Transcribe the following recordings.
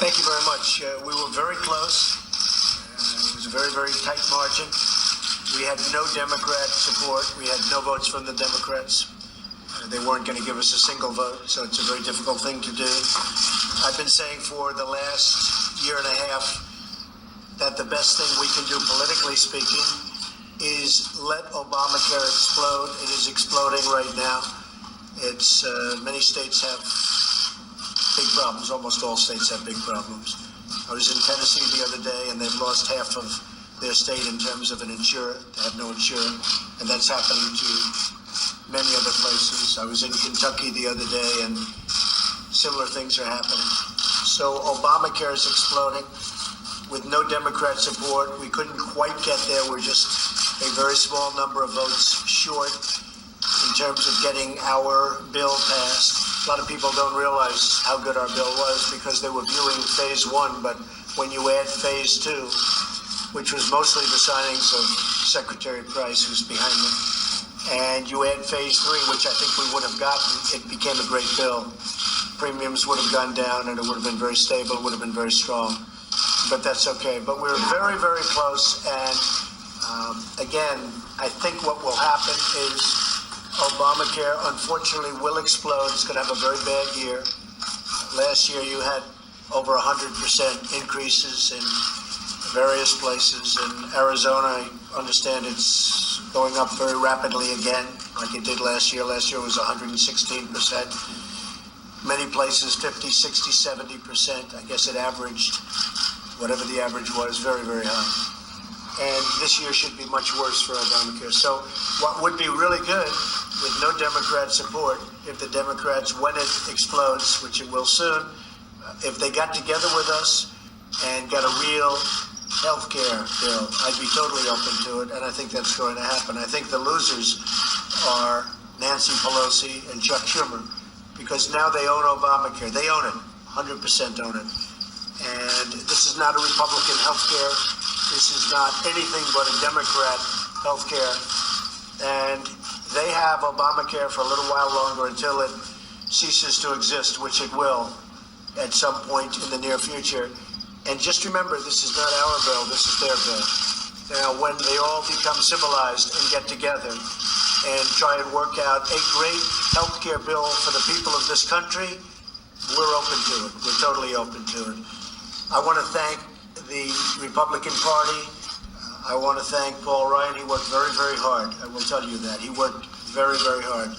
Thank you very much. We were very close. It was a very, very tight margin. We had no Democrat support. We had no votes from the Democrats. They weren't going to give us a single vote, so it's a very difficult thing to do. I've been saying for the last year and a half that the best thing we can do, politically speaking, is let Obamacare explode. It is exploding right now. It's many states have big problems. Almost all states have big problems. I was in Tennessee the other day, and they've lost half of their state in terms of an insurer. They have no insurer, and that's happening to many other places. I was in Kentucky the other day, and similar things are happening. So Obamacare is exploding. With no Democrat support, we couldn't quite get there. We're just a very small number of votes short in terms of getting our bill passed. A lot of people don't realize how good our bill was because they were viewing phase one, but when you add phase two, which was mostly the signings of Secretary Price, who's behind me, and you add phase three, which I think we would have gotten, it became a great bill. Premiums would have gone down, and it would have been very stable, would have been very strong. But that's okay. But we're very, very close, and again, I think what will happen is Obamacare, unfortunately, will explode. It's going to have a very bad year. Last year, you had over 100% increases in various places. In Arizona, I understand it's going up very rapidly again, like it did last year. Last year was 116%. Many places, 50, 60, 70%. I guess it averaged, whatever the average was, very, very high. And this year should be much worse for Obamacare. So what would be really good, with no Democrat support, if the Democrats, when it explodes, which it will soon, if they got together with us and got a real health care bill, I'd be totally open to it, and I think that's going to happen. I think the losers are Nancy Pelosi and Chuck Schumer, because now they own Obamacare. They own it, 100% own it. And this is not a Republican health care. This is not anything but a Democrat health care. And they have Obamacare for a little while longer until it ceases to exist, which it will at some point in the near future. And just remember, this is not our bill, this is their bill. Now, when they all become civilized and get together and try and work out a great health care bill for the people of this country, we're open to it. We're totally open to it. I want to thank the Republican Party. I want to thank Paul Ryan. He worked very, very hard. I will tell you that. He worked very, very hard.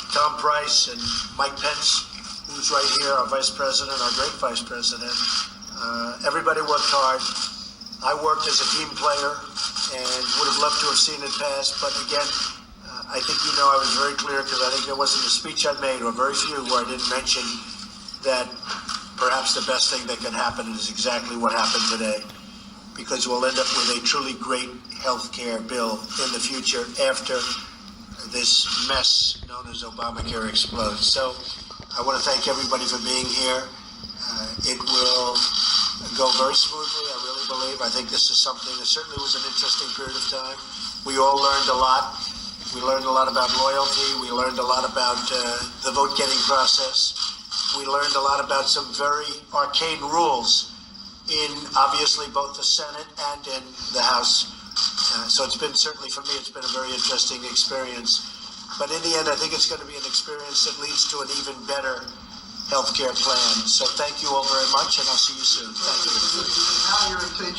Tom Price and Mike Pence, who's right here, our vice president, our great vice president. Everybody worked hard. I worked as a team player and would have loved to have seen it pass. But again, I think you know I was very clear, because I think there wasn't a speech I made, or very few, where I didn't mention that perhaps the best thing that can happen is exactly what happened today, because we'll end up with a truly great health care bill in the future after this mess known as Obamacare explodes. So I want to thank everybody for being here. It will go very smoothly, I really believe. I think this is something that certainly was an interesting period of time. We all learned a lot. We learned a lot about loyalty. We learned a lot about the vote-getting process. We learned a lot about some very arcane rules in, obviously, both the Senate and in the House. So it's been, certainly for me, it's been a very interesting experience. But in the end, I think it's going to be an experience that leads to an even better healthcare plan. So thank you all very much, and I'll see you soon. Thank you.